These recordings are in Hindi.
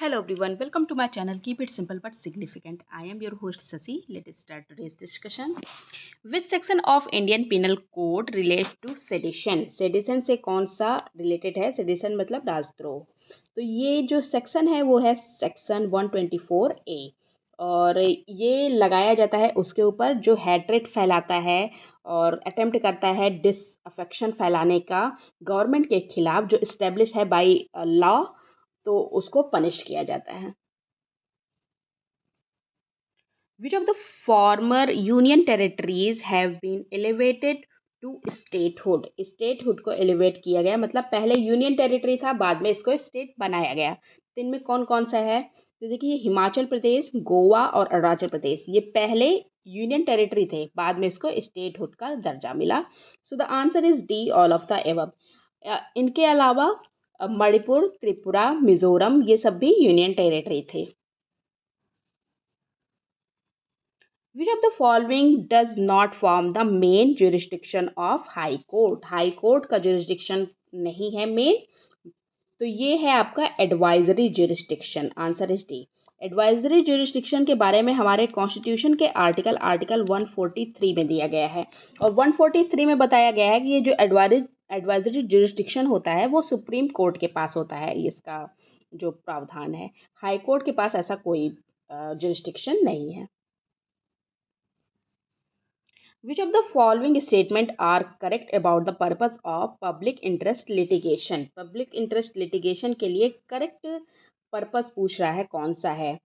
Hello everyone, welcome to my channel. Keep it simple but significant. I am your host Sasi. Let's start today's discussion. Which section of Indian Penal Code relates to sedition? Sedition से कौन सा रिलेटेड है? सेडिशन मतलब राजद्रोह. तो ये जो सेक्शन है वो है सेक्शन 124A और ये लगाया जाता है उसके ऊपर जो हैट्रेट फैलाता है और अटेम्प्ट करता है डिसअफेक्शन फैलाने का गवर्नमेंट के खिलाफ जो इस्टेब्लिश है बाय लॉ, तो उसको पनिश किया जाता है. Which of the former union territories have been elevated to statehood? Statehood को एलिवेट किया गया, मतलब पहले यूनियन टेरिटरी था, बाद में इसको स्टेट बनाया गया. तो इनमें कौन कौन सा है? तो देखिए, हिमाचल प्रदेश, गोवा और अरुणाचल प्रदेश ये पहले यूनियन टेरिटरी थे, बाद में इसको स्टेटहुड का दर्जा मिला. So the answer is D, all of the above. इनके अलावा मणिपुर, त्रिपुरा, मिजोरम ये सब भी यूनियन टेरिटरी थे. Which of the following does not form the main jurisdiction of High Court? High Court का jurisdiction नहीं है main, तो ये है आपका advisory jurisdiction. Answer is D. Advisory jurisdiction के बारे में हमारे कॉन्स्टिट्यूशन के आर्टिकल 143 में दिया गया है और 143 में बताया गया है कि ये जो एडवाइजरी jurisdiction होता है वो सुप्रीम कोर्ट के पास होता है. इसका जो प्रावधान है, हाई कोर्ट के पास ऐसा कोई jurisdiction नहीं है. Which of the following statement are correct about the purpose of public interest litigation? Public interest litigation के लिए correct purpose पूछ रहा है, कौन सा है?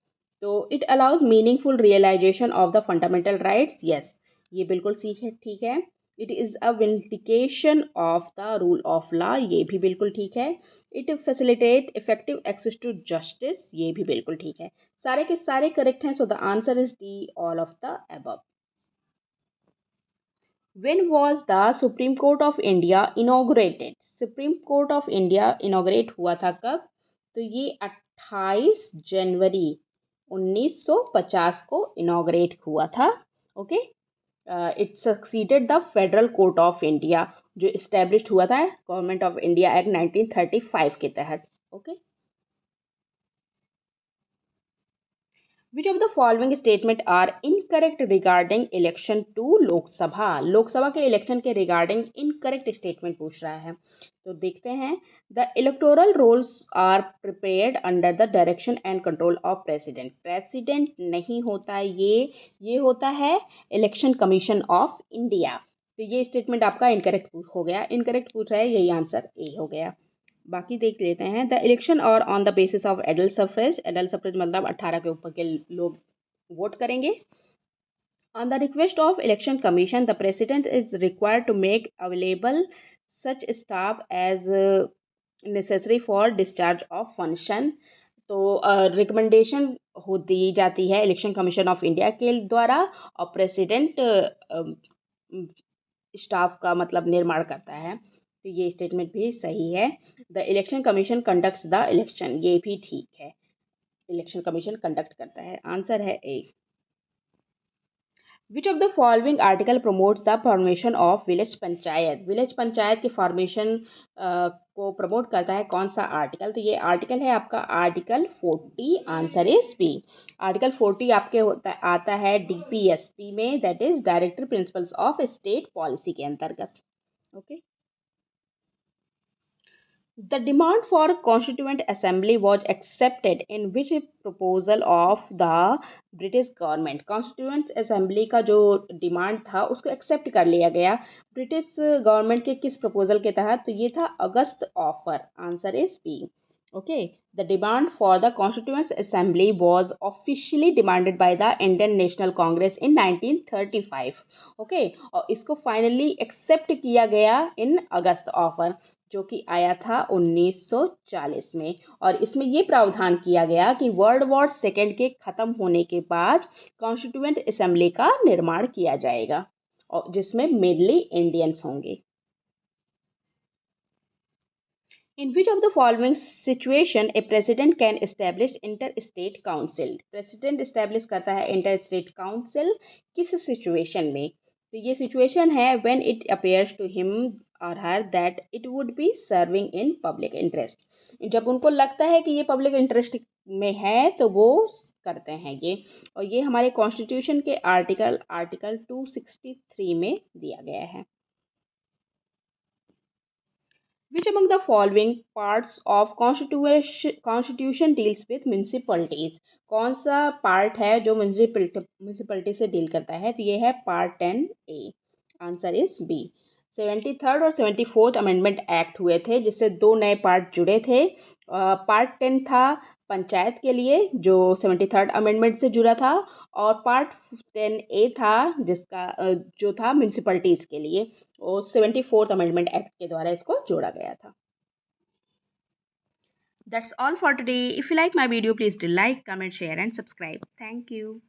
तो it allows meaningful realization of the fundamental rights. Yes, ये बिल्कुल ठीक है. It is a vindication of the rule of law. ये भी बिल्कुल ठीक है. It facilitate effective access to justice. ये भी बिल्कुल ठीक है. सारे के सारे correct हैं. So the answer is D, all of the above. When was the Supreme Court of India inaugurated? Supreme Court of India inaugurate हुआ था कब? तो ये 28 जनवरी 1950 को inaugurate हुआ था. Okay, it succeeded the federal court of India जो इस्टेब्लिश हुआ था गवर्नमेंट ऑफ इंडिया एक्ट 1935 के तहत. Okay. Which of the following statement are incorrect regarding election to लोक सभा? लोकसभा के इलेक्शन के रिगार्डिंग इनकरेक्ट स्टेटमेंट पूछ रहा है. तो देखते हैं. The electoral rolls are prepared under the direction and control of president. President नहीं होता, ये होता है इलेक्शन कमीशन ऑफ इंडिया. तो ये स्टेटमेंट आपका इनकरेक्ट हो गया. इनकरेक्ट पूछ रहा है, यही आंसर ए हो गया. बाकी देख लेते हैं. The election are on the basis of adult suffrage. Adult suffrage मतलब 18 के ऊपर के लोग वोट करेंगे. On the request of election commission the president is required to make available such staff as necessary for discharge of function. तो रिकमेंडेशन हो दी जाती है इलेक्शन कमीशन ऑफ इंडिया के द्वारा और प्रेसिडेंट स्टाफ का मतलब निर्माण करता है. तो ये स्टेटमेंट भी सही है. The election commission conducts the election, ये भी ठीक है. इलेक्शन कमीशन कंडक्ट करता है. आंसर है A. Which of the following article promotes the formation of village panchayat? Village panchayat के फॉर्मेशन को प्रमोट करता है कौन सा आर्टिकल? तो ये आर्टिकल है आपका article 40. Answer is B. Article 40 आपके आता है DPSP में, that is director principles of state policy के अंतर्गत. Okay. The demand for Constituent Assembly was accepted in which proposal of the British government? Constituent Assembly का जो डिमांड था उसको एक्सेप्ट कर लिया गया ब्रिटिश गवर्नमेंट के किस प्रपोजल के तहत? तो ये था August offer. Answer is B. Okay. The demand for the constituent assembly was officially demanded by the Indian National Congress in 1935. Okay. और इसको फाइनली एक्सेप्ट किया गया इन अगस्त ऑफर जो कि आया था 1940 में. और इसमें ये प्रावधान किया गया कि वर्ल्ड वॉर सेकेंड के ख़त्म होने के बाद कॉन्स्टिट्यूएंट असेंबली का निर्माण किया जाएगा और जिसमें मेनली इंडियंस होंगे. In which of the following situation a president can establish interstate council? President establish करता है interstate council किस situation में? तो ये सिचुएशन है when it appears to him or her that it would be serving in public interest. जब उनको लगता है कि ये पब्लिक इंटरेस्ट में है तो वो करते हैं ये। और ये हमारे कॉन्स्टिट्यूशन के आर्टिकल 263 में दिया गया है। Which among the following parts of constitution deals with municipalities? कौन सा पार्ट है जो म्यूनिसिपलिटी से डील करता है? तो ये है part 10A। Answer is B. 73rd और 74th अमेंडमेंट एक्ट हुए थे जिससे दो नए पार्ट जुड़े थे। पार्ट 10 था पंचायत के लिए जो 73rd अमेंडमेंट से जुड़ा था, और पार्ट 10A था जिसका जो था म्यूनिसिपलिटीज़ के लिए, और 74th अमेंडमेंट एक्ट के द्वारा इसको जोड़ा गया था। That's all for today. If you like my video, please do like, comment, share and subscribe. Thank you.